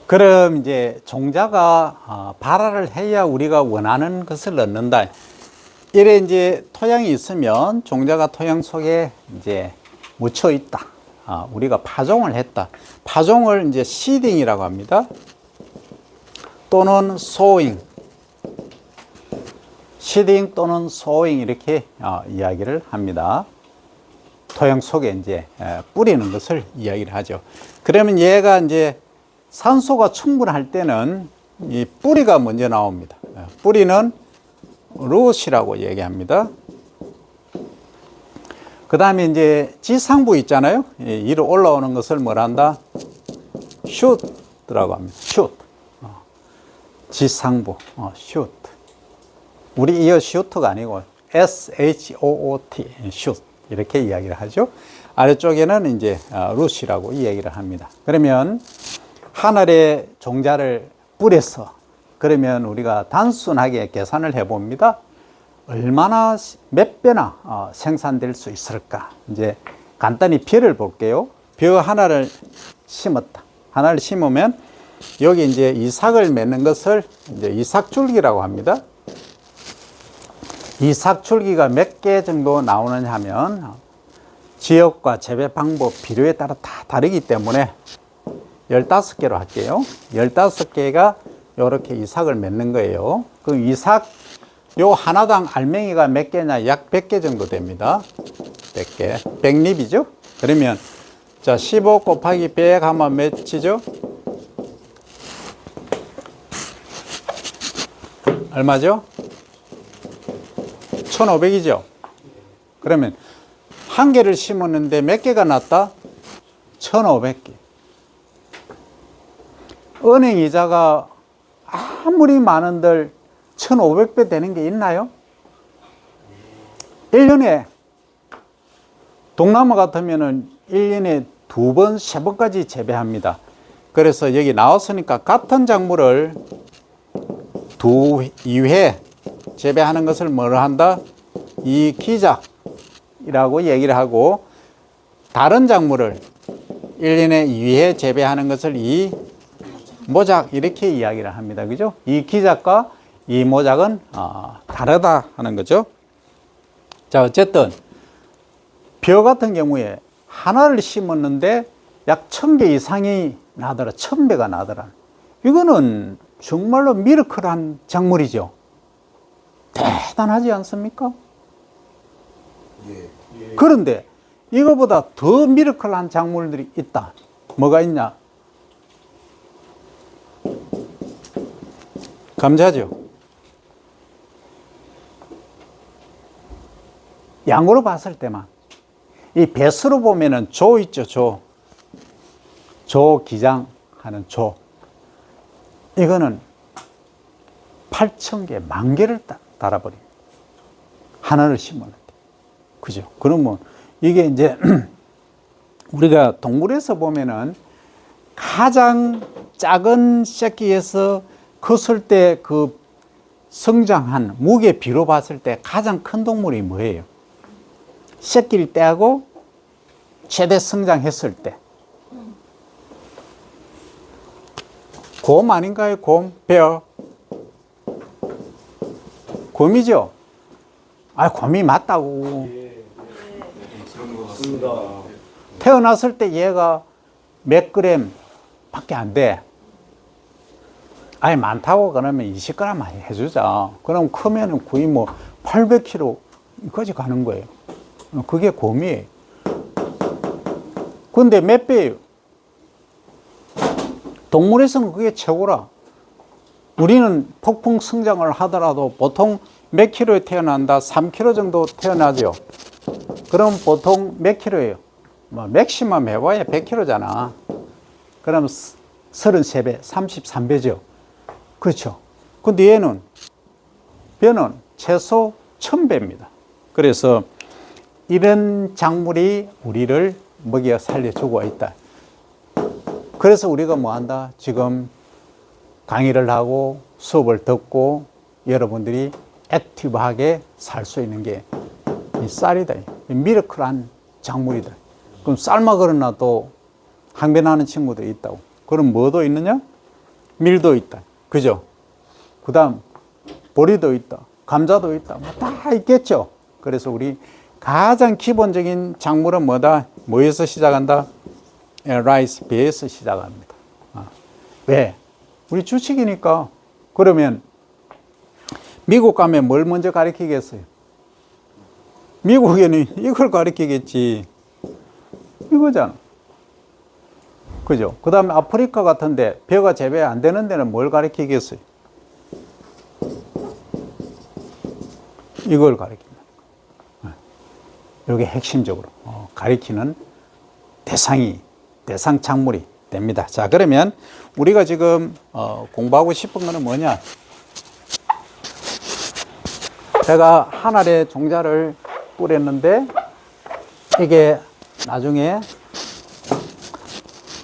그럼 이제 종자가 발화를 해야 우리가 원하는 것을 넣는다. 이래 이제 토양이 있으면 종자가 토양 속에 이제 묻혀 있다. 우리가 파종을 했다. 파종을 이제 시딩이라고 합니다. 또는 소잉. 시딩 또는 소잉 이렇게 이야기를 합니다. 토양 속에 이제 뿌리는 것을 이야기를 하죠. 그러면 얘가 이제 산소가 충분할 때는 이 뿌리가 먼저 나옵니다. 뿌리는 루트이라고 얘기합니다. 그 다음에 이제 지상부 있잖아요. 위로 올라오는 것을 뭐란다? 슈트라고 합니다. 슈트. 지상부. 슈트. 우리 이어 슈트가 아니고 SHOOT. 슈트. 이렇게 이야기를 하죠. 아래쪽에는 이제 루트이라고 이야기를 합니다. 그러면 하늘에 종자를 뿌려서 그러면 우리가 단순하게 계산을 해 봅니다. 얼마나 몇 배나 생산될 수 있을까? 이제 간단히 벼를 볼게요. 벼 하나를 심었다. 하나를 심으면 여기 이제 이삭을 맺는 것을 이제 이삭줄기라고 합니다. 이삭줄기가 몇 개 정도 나오느냐 하면 지역과 재배 방법, 비료에 따라 다 다르기 때문에 15개로 할게요. 15개가 이렇게 이삭을 맺는 거예요. 그럼 이삭 요 하나당 알맹이가 몇 개냐? 약 100개 정도 됩니다. 100개. 100립이죠? 그러면 자, 15 곱하기 100 하면 몇이죠? 얼마죠? 1500이죠? 그러면 한 개를 심었는데 몇 개가 났다? 1500개. 은행 이자가 아무리 많은들 1500배 되는 게 있나요? 1년에 동남아 같으면은 1년에 2번, 3번까지 재배합니다. 그래서 여기 나왔으니까 같은 작물을 2회 재배하는 것을 뭐로 한다? 이기작이라고 얘기를 하고 다른 작물을 1년에 2회 재배하는 것을 이모작 이렇게 이야기를 합니다. 그죠? 이기작과 이모작은 다르다 하는 거죠. 자, 어쨌든 벼 같은 경우에 하나를 심었는데 약 1000개 이상이 나더라. 1000배가 나더라. 이거는 정말로 미라클한 작물이죠. 대단하지 않습니까? 예. 그런데 이거보다 더 미라클한 작물들이 있다. 뭐가 있냐? 감자죠. 양으로 봤을 때만. 이 배수로 보면은 조 있죠, 조. 조 기장하는 조. 이거는 8,000개, 10,000개를 달아버립니다. 하나를 심었는데. 그죠? 그러면 이게 이제 우리가 동물에서 보면은 가장 작은 새끼에서 컸을 때 그 성장한 무게 비로 봤을 때 가장 큰 동물이 뭐예요? 새끼를 떼고 최대 성장했을 때. 곰 아닌가요? 곰? 베어? 곰이죠? 곰이 맞다고. 태어났을 때 얘가 몇 그램 밖에 안 돼. 많다고 그러면 20g 해주자. 그럼 크면은 거의 뭐 800kg까지 가는 거예요. 그게 곰이에요. 근데 몇 배예요? 동물에서는 그게 최고라. 우리는 폭풍 성장을 하더라도 보통 몇 킬로에 태어난다? 3kg 정도 태어나죠. 그럼 보통 몇 킬로예요? 맥시멈 해봐야 100kg잖아. 그럼 33배, 33배죠. 그렇죠. 근데 얘는, 벼는 최소 1000배입니다. 그래서 이런 작물이 우리를 먹여 살려주고 있다. 그래서 우리가 뭐 한다? 지금 강의를 하고 수업을 듣고 여러분들이 액티브하게 살 수 있는 게 이 쌀이다. 미라클한 작물이다. 그럼 쌀만 걸어놔도 항변하는 친구들이 있다고. 그럼 뭐도 있느냐? 밀도 있다. 그죠? 그 다음, 보리도 있다. 감자도 있다. 뭐 다 있겠죠? 그래서 우리 가장 기본적인 작물은 뭐다? 뭐에서 시작한다? 라이스, 배에서 시작합니다. 왜? 우리 주식이니까. 그러면 미국 가면 뭘 먼저 가르치겠어요? 미국에는 이걸 가르치겠지. 이거잖아. 그죠? 그 다음에 아프리카 같은데 벼가 재배 안 되는 데는 뭘 가르치겠어요? 이걸 가르친다. 이게 핵심적으로 가르치는 대상 작물이 됩니다. 자, 그러면 우리가 지금 공부하고 싶은 거는 뭐냐? 제가 한 알의 종자를 뿌렸는데 이게 나중에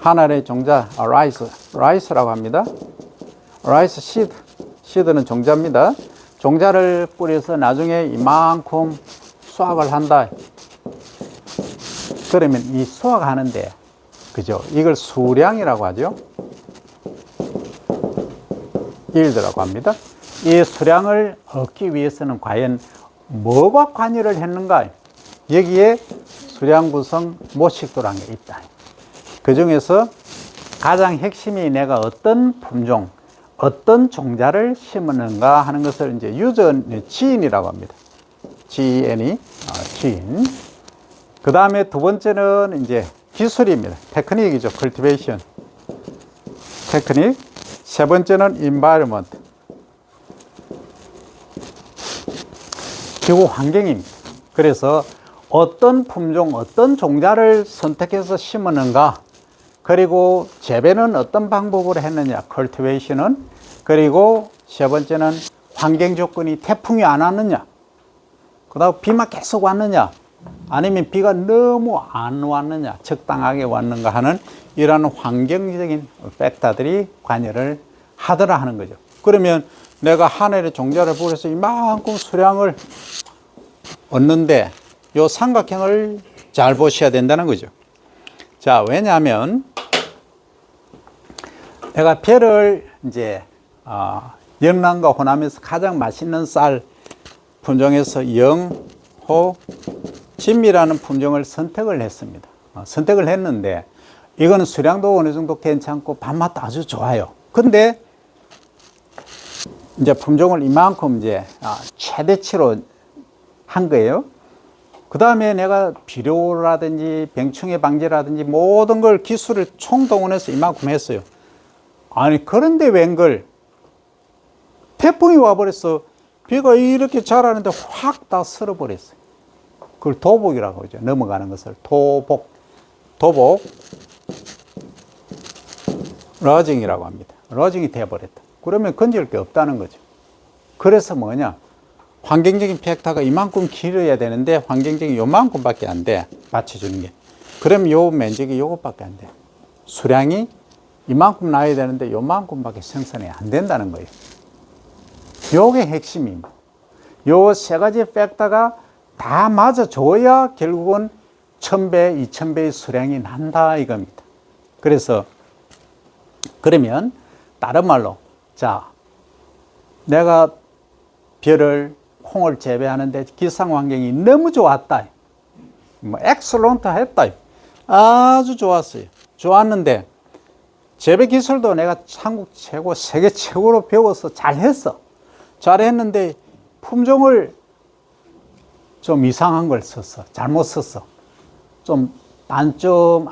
한 알의 종자, 라이스라고 합니다. 라이스 시드는 종자입니다. 종자를 뿌려서 나중에 이만큼 수확을 한다. 그러면 이 수확하는데, 그죠? 이걸 수량이라고 하죠. 일드라고 합니다. 이 수량을 얻기 위해서는 과연 뭐가 관여를 했는가? 여기에 수량 구성 모식도라는 게 있다. 그 중에서 가장 핵심이 내가 어떤 품종, 어떤 종자를 심었는가 하는 것을 이제 지인이라고 합니다. 지인. 그 다음에 두 번째는 이제 기술입니다. 테크닉이죠. cultivation. 테크닉. 세 번째는 environment. 기후 환경입니다. 그래서 어떤 품종, 어떤 종자를 선택해서 심었는가, 그리고 재배는 어떤 방법으로 했느냐, cultivation은, 그리고 세 번째는 환경 조건이 태풍이 안 왔느냐, 그 다음 비만 계속 왔느냐, 아니면 비가 너무 안 왔느냐, 적당하게 왔는가 하는 이러한 환경적인 팩터들이 관여를 하더라 하는 거죠. 그러면 내가 한 해의 종자를 뿌려서 이만큼 수량을 얻는데 요 삼각형을 잘 보셔야 된다는 거죠. 자, 왜냐하면 내가 벼를 이제 영란과 호남에서 가장 맛있는 쌀 품종에서 영호 진미라는 품종을 선택을 했습니다. 선택을 했는데 이거는 수량도 어느 정도 괜찮고 밥맛도 아주 좋아요. 근데 이제 품종을 이만큼 이제 최대치로 한 거예요. 그 다음에 내가 비료라든지 병충해 방제라든지 모든 걸 기술을 총동원해서 이만큼 했어요. 아니, 그런데 웬걸 태풍이 와버렸어. 비가 이렇게 자라는데 확 다 쓸어버렸어요. 그걸 도복이라고 하죠. 넘어가는 것을 도복 러징이라고 합니다. 러징이 돼버렸다. 그러면 건질 게 없다는 거죠. 그래서 뭐냐, 환경적인 팩터가 이만큼 길어야 되는데 환경적인 요만큼밖에 안 돼, 받쳐주는 게. 그럼 요 면적이 요것밖에 안 돼. 수량이 이만큼 나야 되는데 요만큼밖에 생산이 안 된다는 거예요. 요게 핵심입니다. 요 세 가지 팩터가 다 맞아줘야 결국은 1000배, 2000배의 수량이 난다 이겁니다. 그래서 그러면 다른 말로, 자, 내가 콩을 재배하는데 기상 환경이 너무 좋았다. 엑셀런트 했다. 아주 좋았어요. 좋았는데 재배 기술도 내가 한국 최고, 세계 최고로 배워서 잘했어. 잘했는데 품종을 좀 이상한 걸 썼어. 잘못 썼어. 좀 단점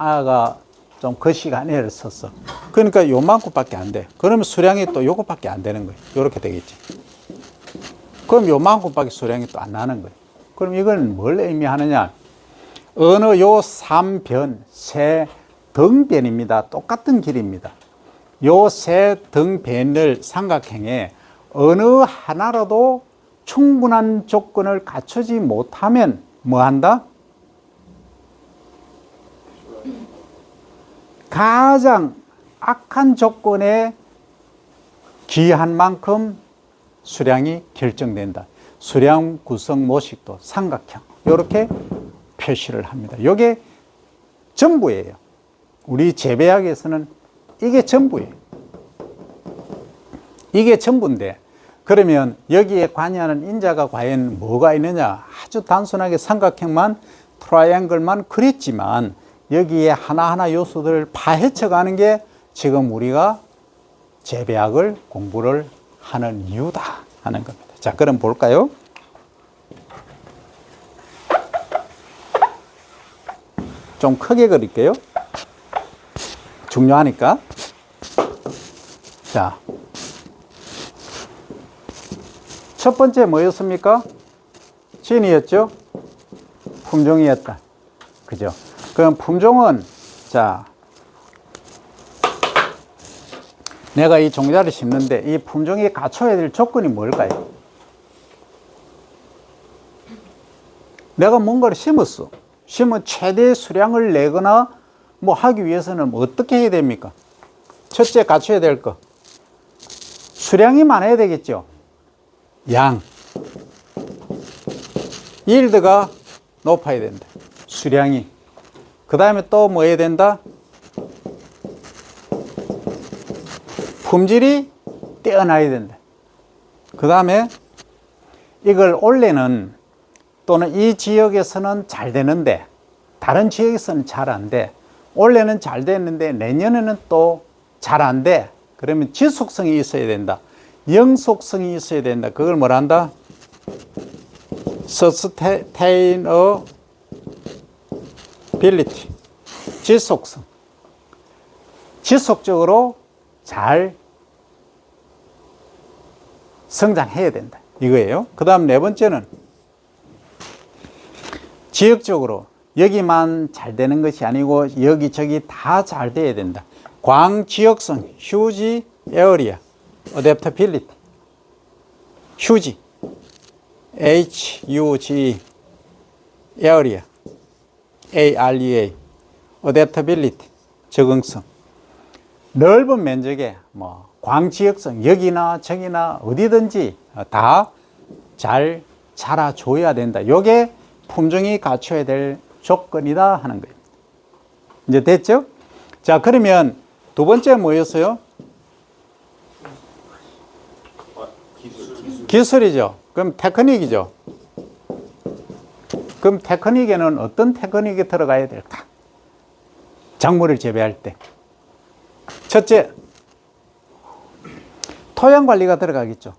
좀 거시기한 애를 썼어. 그러니까 요만큼밖에 안 돼. 그러면 수량이 또 요것밖에 안 되는 거예요. 요렇게 되겠지. 그럼 요만큼밖에 수량이 또 안 나는 거예요. 그럼 이건 뭘 의미하느냐? 어느 요 3변, 세 등변입니다. 똑같은 길입니다. 요 세 등변을 삼각형에 어느 하나라도 충분한 조건을 갖추지 못하면 뭐 한다? 가장 악한 조건에 기한 만큼 수량이 결정된다. 수량 구성 모식도 삼각형. 이렇게 표시를 합니다. 이게 전부예요. 우리 재배학에서는 이게 전부예요. 이게 전부인데, 그러면 여기에 관여하는 인자가 과연 뭐가 있느냐? 아주 단순하게 삼각형만, 트라이앵글만 그렸지만 여기에 하나하나 요소들을 파헤쳐가는 게 지금 우리가 재배학을 공부를 하는 이유다 하는 겁니다. 자, 그럼 볼까요? 좀 크게 그릴게요. 중요하니까. 자, 첫 번째 뭐였습니까? 진이었죠? 품종이었다. 그죠? 그럼 품종은, 자, 내가 이 종자를 심는데 이 품종이 갖춰야 될 조건이 뭘까요? 내가 뭔가를 심었어. 심은 최대 수량을 내거나 뭐 하기 위해서는 어떻게 해야 됩니까? 첫째 갖춰야 될 거. 수량이 많아야 되겠죠? 양. 일드가 높아야 된다. 수량이. 그 다음에 또 뭐 해야 된다? 품질이 뛰어나야 된다. 그 다음에 이걸 올해는 또는 이 지역에서는 잘 되는데 다른 지역에서는 잘 안 돼. 올해는 잘 됐는데 내년에는 또 잘 안 돼. 그러면 지속성이 있어야 된다. 영속성이 있어야 된다. 그걸 뭐라 한다? sustainability. 지속성. 지속적으로 잘 성장해야 된다. 이거예요. 그 다음 네 번째는 지역적으로 여기만 잘 되는 것이 아니고 여기저기 다 잘 돼야 된다. 광지역성, 휴지 에어리아, 어댑터빌리티, 휴지, HUG, 에어리아, AREA, 어댑터빌리티, 적응성. 넓은 면적에 뭐 광지역성, 여기나 저기나 어디든지 다 잘 자라줘야 된다. 이게 품종이 갖춰야 될 조건이다 하는 거예요. 이제 됐죠? 자, 그러면 두 번째 뭐였어요? 기술이죠. 그럼 테크닉이죠. 그럼 테크닉에는 어떤 테크닉이 들어가야 될까? 작물을 재배할 때. 첫째, 토양 관리가 들어가겠죠.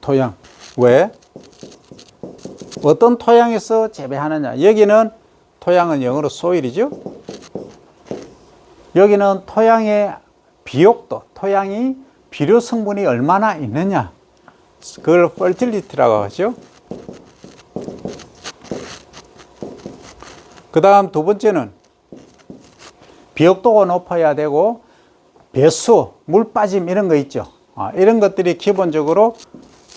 토양. 왜? 어떤 토양에서 재배하느냐. 여기는 토양은 영어로 soil이죠. 여기는 토양의 비옥도, 토양이 비료 성분이 얼마나 있느냐. 그걸 fertility라고 하죠. 그 다음 두 번째는 비옥도가 높아야 되고 배수, 물 빠짐 이런 거 있죠. 이런 것들이 기본적으로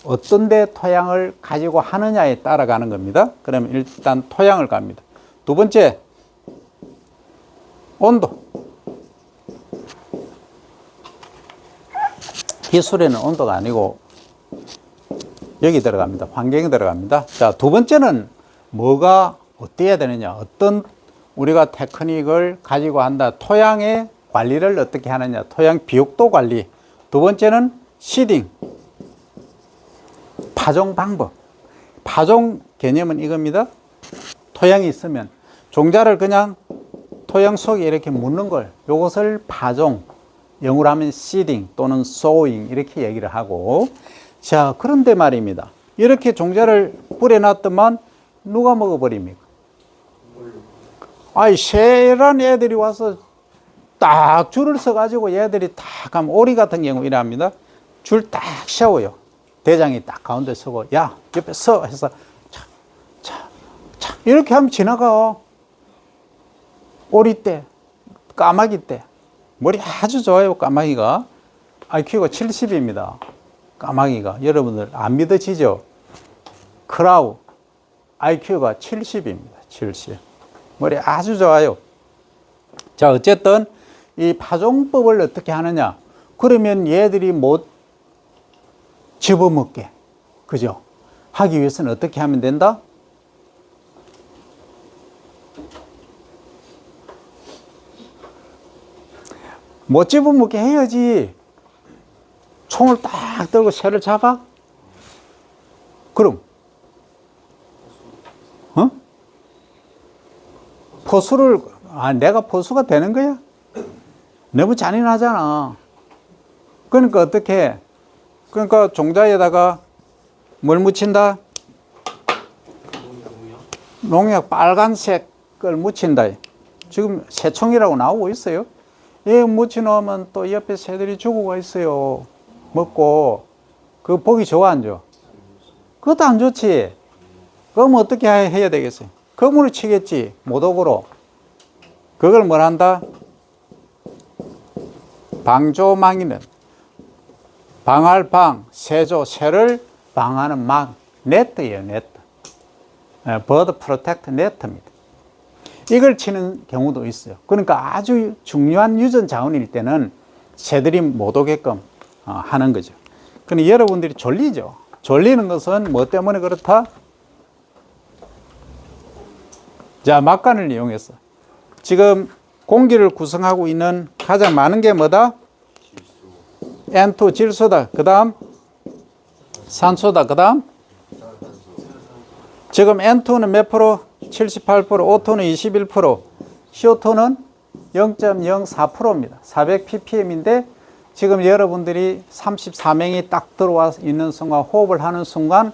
어떤 데 토양을 가지고 하느냐에 따라가는 겁니다. 그러면 일단 토양을 갑니다. 두 번째, 온도. 기술에는 온도가 아니고 여기 들어갑니다. 환경이 들어갑니다. 자, 두 번째는 뭐가 어때야 되느냐. 어떤 우리가 테크닉을 가지고 한다. 토양의 관리를 어떻게 하느냐. 토양 비옥도 관리. 두 번째는 시딩. 파종 방법. 파종 개념은 이겁니다. 토양이 있으면 종자를 그냥 토양 속에 이렇게 묻는 걸, 이것을 파종, 영어로 하면 seeding 또는 sowing 이렇게 얘기를 하고. 자, 그런데 말입니다. 이렇게 종자를 뿌려놨더만 누가 먹어버립니까? 아이, 새란 애들이 와서 딱 줄을 서가지고 얘들이 딱 가면 오리 같은 경우 이랍니다. 줄 딱 세워요. 대장이 딱 가운데 서고, 야, 옆에 서 해서 차 이렇게 하면 지나가. 오리 때, 까마귀 때. 머리 아주 좋아요, 까마귀가. IQ가 70입니다. 까마귀가. 여러분들 안 믿어지죠? 크라우. IQ가 70입니다. 70. 머리 아주 좋아요. 자, 어쨌든 이 파종법을 어떻게 하느냐. 그러면 얘들이 못 집어먹게. 그죠? 하기 위해서는 어떻게 하면 된다? 못 집어먹게 해야지. 총을 딱 들고 새를 잡아? 그럼 포수를 내가 포수가 되는 거야? 너무 잔인하잖아. 그러니까 어떻게? 그러니까 종자에다가 뭘 묻힌다? 농약 빨간색을 묻힌다. 지금 새총이라고 나오고 있어요. 얘 묻혀놓으면 또 옆에 새들이 죽어가 있어요. 먹고. 그거 보기 좋아, 안 좋아? 그것도 안 좋지. 그럼 어떻게 해야 되겠어요? 거물을 치겠지. 모독으로. 그걸 뭘 한다? 방조망이는 방할 방, 새조, 새를 방하는 망, 네트예요, 네트. 버드 프로텍트 네트입니다. 이걸 치는 경우도 있어요. 그러니까 아주 중요한 유전 자원일 때는 새들이 못 오게끔 하는 거죠. 근데 여러분들이 졸리죠. 졸리는 것은 뭐 때문에 그렇다? 자, 막간을 이용해서 지금 공기를 구성하고 있는 가장 많은 게 뭐다? N2 질소다. 그 다음 산소다. 그 다음 지금 N2는 몇 프로? 78%, O2는 21%, CO2는 0.04%입니다. 400ppm인데 지금 여러분들이 34명이 딱 들어와 있는 순간, 호흡을 하는 순간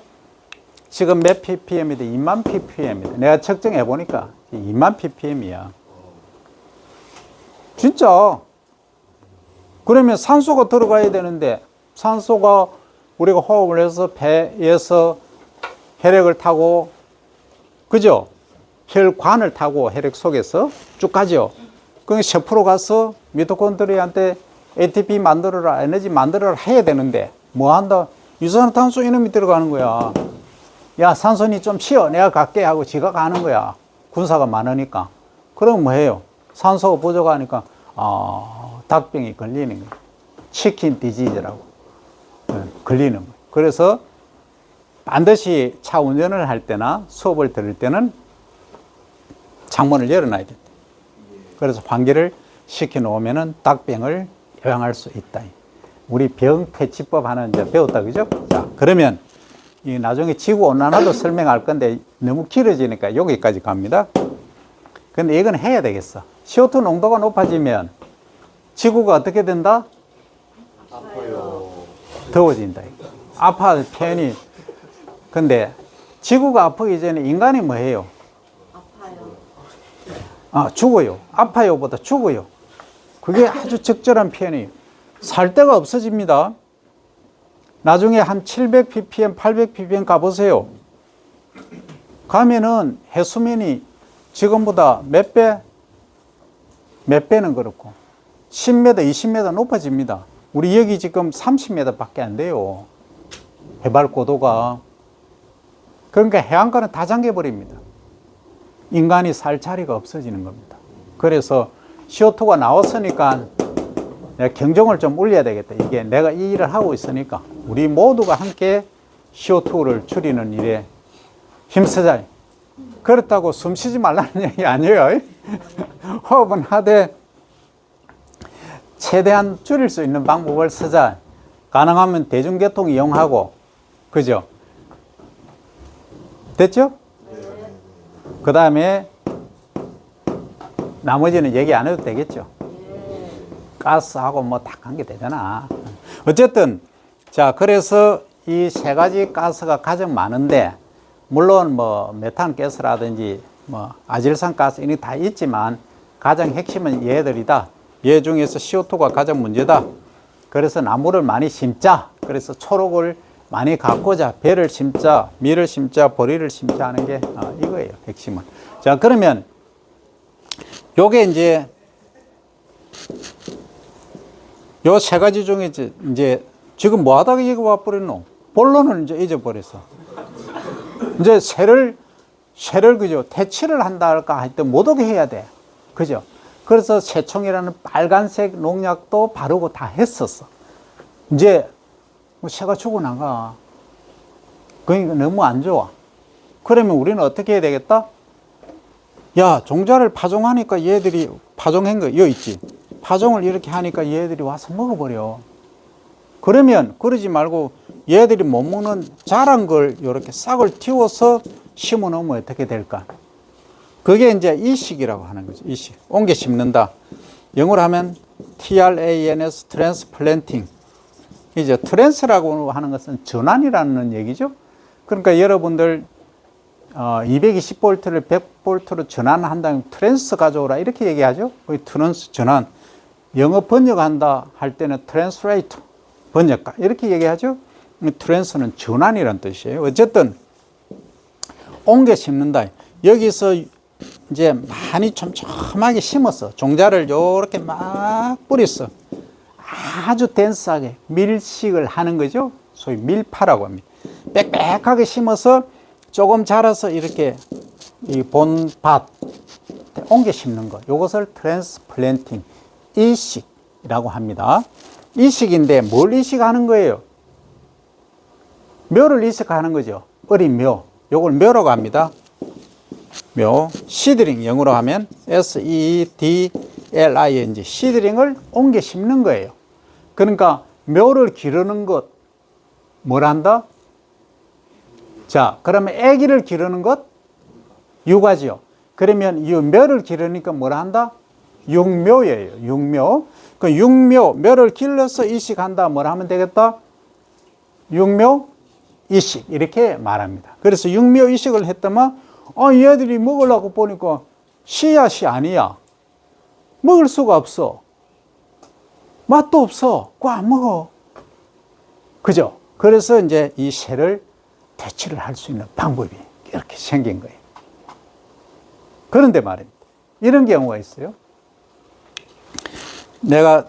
지금 몇 ppm이다? 2만 ppm이다. 내가 측정해 보니까 2만 ppm이야. 진짜. 그러면 산소가 들어가야 되는데 산소가 우리가 호흡을 해서 배에서 혈액을 타고, 그죠? 혈관을 타고 혈액 속에서 쭉 가죠. 그럼 세포로 가서 미토콘드리아한테 ATP 만들어라, 에너지 만들어라 해야 되는데 뭐 한다? 이산화탄소 이놈이 들어가는 거야. 야, 산소니 좀 쉬어. 내가 갈게 하고 지가 가는 거야. 군사가 많으니까. 그럼 뭐 해요? 산소가 부족하니까 닭병이 걸리는 거예요. 치킨 디지즈라고 걸리는 거예요. 그래서 반드시 차 운전을 할 때나 수업을 들을 때는 창문을 열어놔야 된다. 그래서 환기를 시켜놓으면 닭병을 예방할 수 있다. 우리 병퇴치법 하나 이제 배웠다, 그죠? 자, 그러면 이 나중에 지구온난화도 설명할 건데 너무 길어지니까 여기까지 갑니다. 근데 이건 해야 되겠어. CO2 농도가 높아지면 지구가 어떻게 된다? 아파요. 더워진다. 아파, 표현이. 근데 지구가 아프기 전에 인간이 뭐 해요? 아파요. 죽어요. 아파요보다 죽어요. 그게 아주 적절한 표현이에요. 살 데가 없어집니다. 나중에 한 700ppm, 800ppm 가보세요. 가면은 해수면이 지금보다 몇 배? 몇 배는 그렇고 10m, 20m 높아집니다. 우리 여기 지금 30m 밖에 안 돼요. 해발 고도가. 그러니까 해안가는 다 잠겨버립니다. 인간이 살 자리가 없어지는 겁니다. 그래서 CO2가 나왔으니까 내가 경종을 좀 울려야 되겠다. 이게 내가 이 일을 하고 있으니까 우리 모두가 함께 CO2를 줄이는 일에 힘쓰자. 그렇다고 숨 쉬지 말라는 얘기 아니에요. 호흡은 하되 최대한 줄일 수 있는 방법을 쓰자. 가능하면 대중교통 이용하고, 그죠? 됐죠? 네. 그 다음에 나머지는 얘기 안 해도 되겠죠? 가스하고 뭐 다 관계되잖아. 어쨌든 자, 그래서 이 세 가지 가스가 가장 많은데 물론 뭐 메탄 가스라든지 뭐 아질산 가스 이런 다 있지만 가장 핵심은 얘들이다. 얘 중에서 CO2가 가장 문제다. 그래서 나무를 많이 심자. 그래서 초록을 많이 가꾸자. 배를 심자, 밀을 심자, 보리를 심자 하는 게 이거예요. 핵심은. 자, 그러면 요게 이제 요 세 가지 중에 이제 지금 뭐 하다가 이거 와버렸노? 본론을 이제 잊어버렸어. 이제 새를 그죠? 퇴치를 한다 할까 할 때 못 오게 해야 돼. 그죠? 그래서 새총이라는 빨간색 농약도 바르고 다 했었어. 이제 뭐 새가 죽어나가. 그러니까 너무 안 좋아. 그러면 우리는 어떻게 해야 되겠다? 야, 종자를 파종하니까 얘들이 파종한 거 여기 있지. 파종을 이렇게 하니까 얘들이 와서 먹어버려. 그러면 그러지 말고 얘들이 못 먹는 자란 걸 이렇게 싹을 틔워서 심어 놓으면 어떻게 될까? 그게 이제 이식이라고 하는 거죠. 이식. 옮겨 심는다. 영어로 하면 TRANS, 트랜스플랜팅. 이제 트랜스라고 하는 것은 전환이라는 얘기죠. 그러니까 여러분들 220V를 100V로 전환한다면 트랜스 가져오라 이렇게 얘기하죠. 트랜스 전환. 영어 번역한다 할 때는 트랜스레이터 번역가 이렇게 얘기하죠. 트랜스는 전환이라는 뜻이에요. 어쨌든 옮겨 심는다. 여기서 이제 많이 촘촘하게 심었어. 종자를 이렇게 막 뿌렸어. 아주 덴스하게 밀식을 하는 거죠. 소위 밀파라고 합니다. 빽빽하게 심어서 조금 자라서 이렇게 이 본밭 옮겨 심는 거. 이것을 트랜스플랜팅, 이식이라고 합니다. 이식인데 뭘 이식하는 거예요? 묘를 이식하는 거죠. 어린 묘. 요걸 묘라고 합니다. 묘. 시드링 영어로 하면 SEEDLING. 시드링을 옮겨 심는 거예요. 그러니까 묘를 기르는 것 뭐란다? 자, 그러면 아기를 기르는 것 육아지요. 그러면 이 묘를 기르니까 뭐라 한다? 육묘예요. 육묘. 그 육묘, 묘를 길러서 이식한다. 뭐라 하면 되겠다? 육묘 이식 이렇게 말합니다. 그래서 육묘 이식을 했더만 얘들이 먹으려고 보니까 씨앗이 아니야. 먹을 수가 없어. 맛도 없어. 그거 안 먹어. 그죠? 그래서 이제 이 새를 대치를 할 수 있는 방법이 이렇게 생긴 거예요. 그런데 말입니다. 이런 경우가 있어요. 내가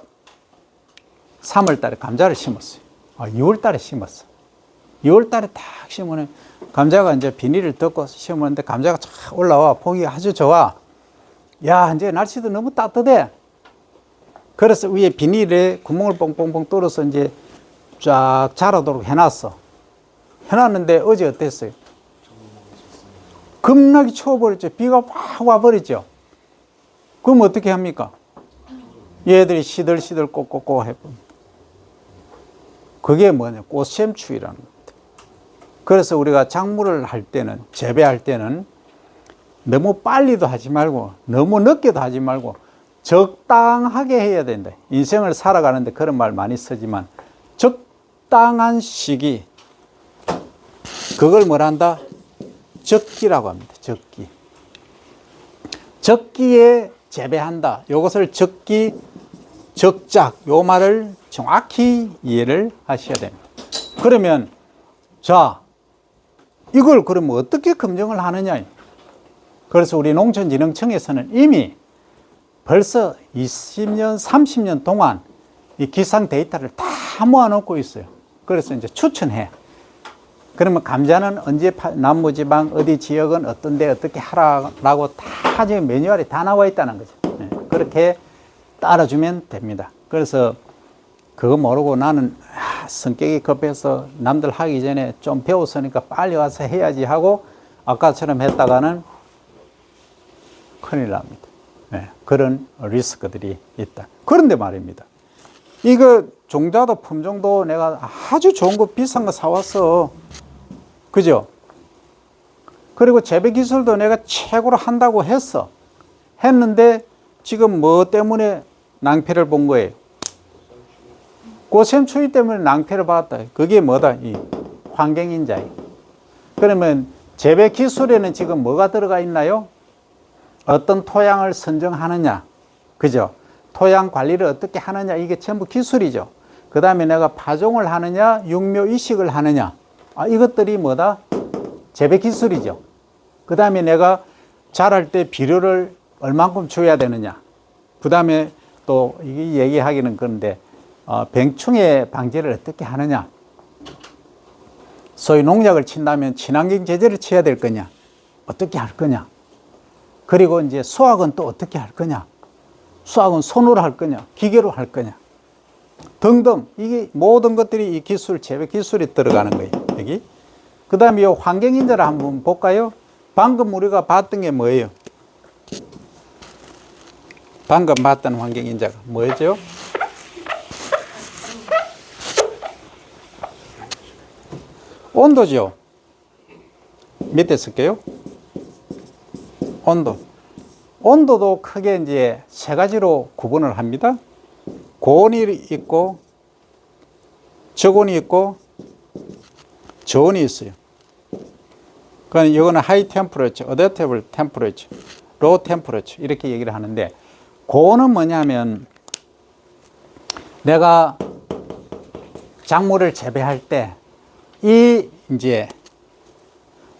3월 달에 감자를 심었어요. 6월 달에 심었어. 6월 달에 딱 심으면 감자가 이제 비닐을 덮고 심었는데 감자가 쫙 올라와. 보기 아주 좋아. 야, 이제 날씨도 너무 따뜻해. 그래서 위에 비닐에 구멍을 뻥뻥뻥 뚫어서 이제 쫙 자라도록 해놨어. 해놨는데 어제 어땠어요? 겁나게 추워버렸죠. 비가 확 와버렸죠. 그럼 어떻게 합니까? 얘들이 시들시들 꼬꼬꼬 해봅니다. 그게 뭐냐? 꽃샘추위라는 겁니다. 그래서 우리가 작물을 할 때는, 재배할 때는 너무 빨리도 하지 말고 너무 늦게도 하지 말고 적당하게 해야 된다. 인생을 살아가는데 그런 말 많이 쓰지만 적당한 시기, 그걸 뭐라 한다? 적기라고 합니다. 적기. 적기에 재배한다. 이것을 적기, 적작, 요 말을 정확히 이해를 하셔야 됩니다. 그러면 자, 이걸 그러면 어떻게 검증을 하느냐? 그래서 우리 농촌진흥청에서는 이미 벌써 20년, 30년 동안 이 기상 데이터를 다 모아놓고 있어요. 그래서 이제 추천해. 그러면 감자는 언제 남부지방 어디 지역은 어떤데 어떻게 하라고 다 지금 매뉴얼이 다 나와 있다는 거죠. 그렇게 따라주면 됩니다. 그래서 그거 모르고 나는 성격이 급해서 남들 하기 전에 좀 배웠으니까 빨리 와서 해야지 하고 아까처럼 했다가는 큰일 납니다. 그런 리스크들이 있다. 그런데 말입니다. 이거 종자도 품종도 내가 아주 좋은 거 비싼 거 사왔어. 그죠? 그리고 재배 기술도 내가 최고로 한다고 했는데 지금 뭐 때문에 낭패를 본 거예요? 꽃샘추위 때문에 낭패를 받았다. 그게 뭐다? 이 환경인자예요. 그러면 재배 기술에는 지금 뭐가 들어가 있나요? 어떤 토양을 선정하느냐, 그죠? 토양 관리를 어떻게 하느냐, 이게 전부 기술이죠. 그 다음에 내가 파종을 하느냐, 육묘 이식을 하느냐, 이것들이 뭐다? 재배 기술이죠. 그 다음에 내가 자랄 때 비료를 얼만큼 줘야 되느냐. 그 다음에 또 이게 얘기하기는 그런데 병충해 방지를 어떻게 하느냐. 소위 농약을 친다면 친환경 제재를 쳐야 될 거냐, 어떻게 할 거냐. 그리고 이제 수확은 또 어떻게 할 거냐. 수확은 손으로 할 거냐, 기계로 할 거냐 등등. 이게 모든 것들이 이 기술, 재배 기술이 들어가는 거예요. 여기. 그 다음에 이 환경인자를 한번 볼까요? 방금 우리가 봤던 게 뭐예요? 방금 봤던 환경인자가 뭐였죠? 온도죠. 밑에 쓸게요. 온도. 온도도 크게 이제 세 가지로 구분을 합니다. 고온이 있고, 저온이 있고, 저온이 있어요. 그러니까 이거는 하이 템퍼러처, 어댑터블 템퍼러처, 로우 템퍼러처 이렇게 얘기를 하는데, 고온은 뭐냐면 내가 작물을 재배할 때 이 이제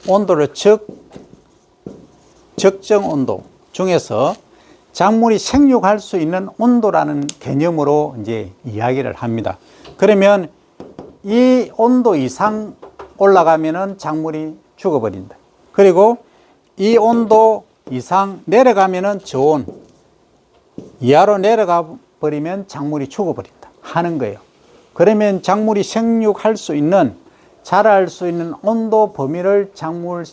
온도를 적정 온도 중에서 작물이 생육할 수 있는 온도라는 개념으로 이제 이야기를 합니다. 그러면 이 온도 이상 올라가면은 작물이 죽어버린다. 그리고 이 온도 이상 내려가면은 저온 이하로 내려가 버리면 작물이 죽어버린다 하는 거예요. 그러면 작물이 생육할 수 있는, 자랄 수 있는 온도 범위를 작물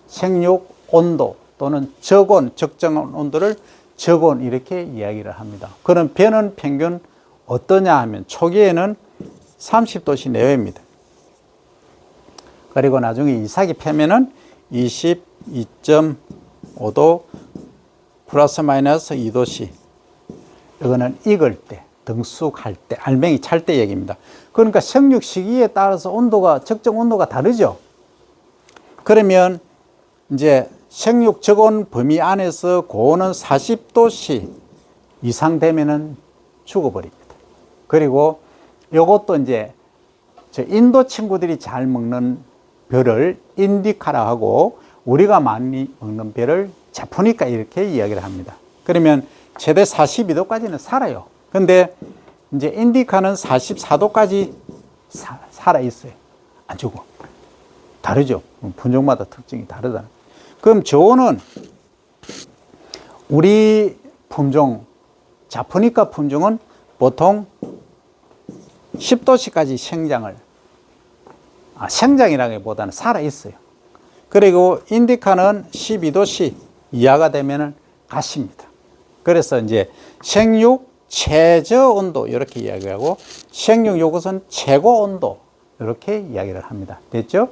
생육 온도 또는 적온, 적정 온도를 적온 이렇게 이야기를 합니다. 그럼 배는 평균 어떠냐 하면 초기에는 30도씨 내외입니다. 그리고 나중에 이삭이 펴면은 22.5도 플러스 마이너스 2도씨. 이거는 익을 때, 등숙할 때, 알맹이 찰 때 얘기입니다. 그러니까 생육 시기에 따라서 온도가, 적정 온도가 다르죠. 그러면 이제 생육 적온 범위 안에서 고온은 40도씨 이상 되면은 죽어버립니다. 그리고 이것도 이제 저 인도 친구들이 잘 먹는 벼를 인디카라 하고 우리가 많이 먹는 벼를 자포니카 이렇게 이야기를 합니다. 그러면 최대 42도까지는 살아요. 근데 이제 인디카는 44도까지 살아 있어요. 안 죽어. 다르죠. 품종마다 특징이 다르다. 그럼 저온은 우리 품종, 자포니카 품종은 보통 10도씨까지 생장이라기보다는 살아 있어요. 그리고 인디카는 12도씨 이하가 되면은 가십니다. 그래서 이제 생육 최저 온도 이렇게 이야기하고 생육 요것은 최고 온도 이렇게 이야기를 합니다. 됐죠?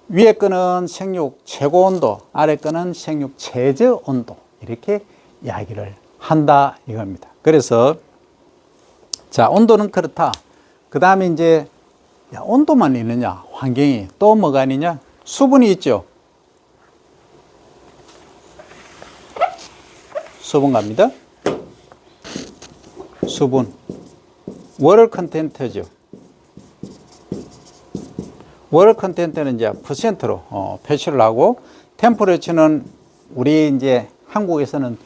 위에 거는 생육 최고 온도, 아래 거는 생육 최저 온도 이렇게 이야기를 한다 이겁니다. 그래서 자, 온도는 그렇다. 그 다음에 이제 온도만 있느냐, 환경이 또 뭐가 있느냐, 수분이 있죠. 수분 갑니다. 수분, 워터 컨텐트죠. 워터 컨텐트는 이제 퍼센트로 표시를 하고, 템퍼레처는 우리 이제 한국에서는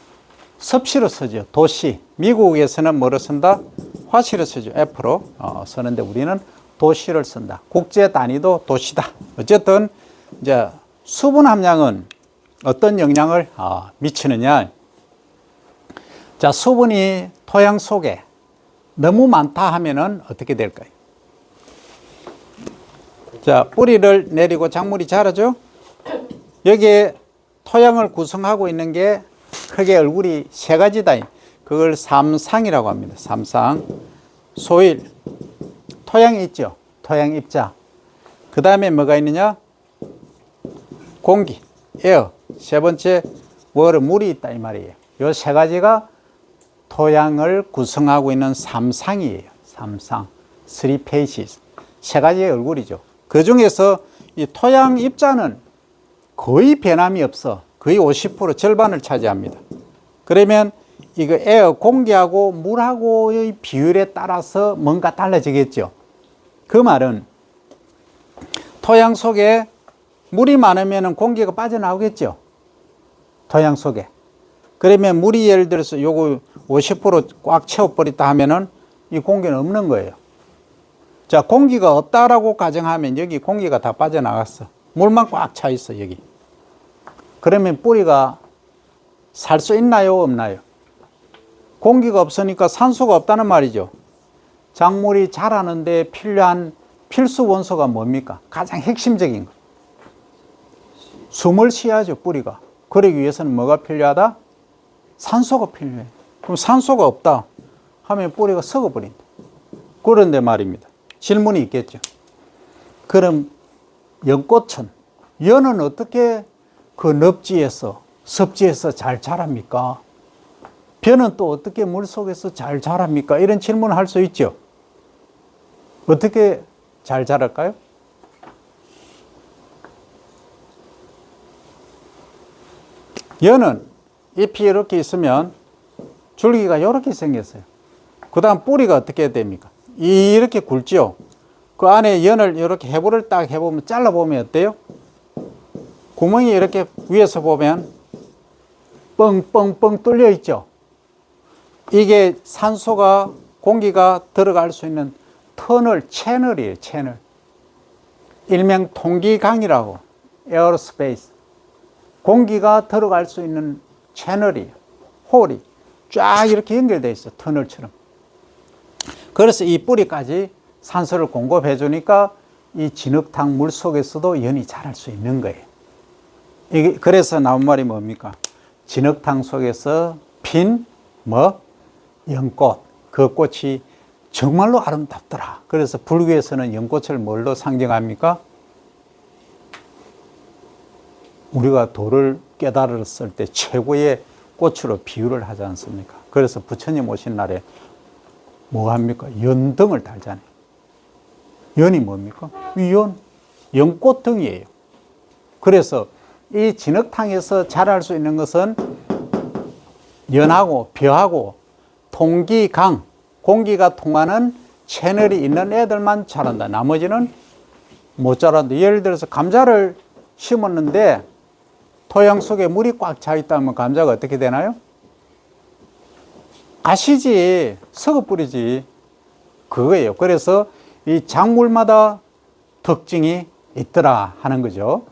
섭씨로 쓰죠. 도시. 미국에서는 뭐로 쓴다? 화씨로 쓰죠. F로 쓰는데 우리는 도시를 쓴다. 국제 단위도 도시다. 어쨌든 이제 수분 함량은 어떤 영향을 미치느냐? 자, 수분이 토양 속에 너무 많다 하면은 어떻게 될까요? 자, 뿌리를 내리고 작물이 자라죠? 여기에 토양을 구성하고 있는 게 크게 얼굴이 세 가지다. 그걸 삼상이라고 합니다. 삼상. 소일, 토양이 있죠. 토양 입자. 그 다음에 뭐가 있느냐? 공기, 에어. 세 번째, 워터, 물이 있다 이 말이에요. 이 세 가지가 토양을 구성하고 있는 삼상이에요. 삼상. Three phases. 세 가지의 얼굴이죠. 그 중에서 이 토양 입자는 거의 변함이 없어. 거의 50% 절반을 차지합니다. 그러면 이거 에어, 공기하고 물하고의 비율에 따라서 뭔가 달라지겠죠. 그 말은 토양 속에 물이 많으면 공기가 빠져나오겠죠. 토양 속에. 그러면 물이 예를 들어서 요거 50% 꽉 채워버렸다 하면은 이 공기는 없는 거예요. 자, 공기가 없다라고 가정하면 여기 공기가 다 빠져나갔어. 물만 꽉 차 있어, 여기. 그러면 뿌리가 살 수 있나요, 없나요? 공기가 없으니까 산소가 없다는 말이죠. 작물이 자라는데 필요한 필수 원소가 뭡니까? 가장 핵심적인 거. 숨을 쉬어야죠, 뿌리가. 그러기 위해서는 뭐가 필요하다? 산소가 필요해. 그럼 산소가 없다 하면 뿌리가 썩어버린다. 그런데 말입니다. 질문이 있겠죠. 그럼 연꽃은, 연은 어떻게 그 늪지에서, 습지에서 잘 자랍니까? 벼는 또 어떻게 물속에서 잘 자랍니까? 이런 질문을 할 수 있죠. 어떻게 잘 자랄까요? 연은 잎이 이렇게 있으면 줄기가 이렇게 생겼어요. 그 다음 뿌리가 어떻게 됩니까? 이렇게 굵죠? 그 안에 연을 이렇게 해부를 딱 해보면, 잘라보면 어때요? 구멍이 이렇게 위에서 보면 뻥뻥뻥 뚫려 있죠? 이게 산소가, 공기가 들어갈 수 있는 터널, 채널이에요, 채널. 일명 통기강이라고, 에어로스페이스. 공기가 들어갈 수 있는 채널이에요. 홀이 쫙 이렇게 연결되어 있어요, 터널처럼. 그래서 이 뿌리까지 산소를 공급해 주니까 이 진흙탕 물 속에서도 연이 자랄 수 있는 거예요. 그래서 나온 말이 뭡니까? 진흙탕 속에서 핀 연꽃. 그 꽃이 정말로 아름답더라. 그래서 불교에서는 연꽃을 뭘로 상징합니까? 우리가 도를 깨달았을 때 최고의 꽃으로 비유를 하지 않습니까? 그래서 부처님 오신 날에 뭐 합니까? 연등을 달잖아요. 연이 뭡니까? 연꽃등이에요. 그래서 이 진흙탕에서 자랄 수 있는 것은 연하고 벼하고 통기강, 공기가 통하는 채널이 있는 애들만 자란다. 나머지는 못 자란다. 예를 들어서 감자를 심었는데 토양 속에 물이 꽉 차 있다면 감자가 어떻게 되나요? 가시지, 썩어뿌리지. 그거예요. 그래서 이 작물마다 특징이 있더라 하는 거죠.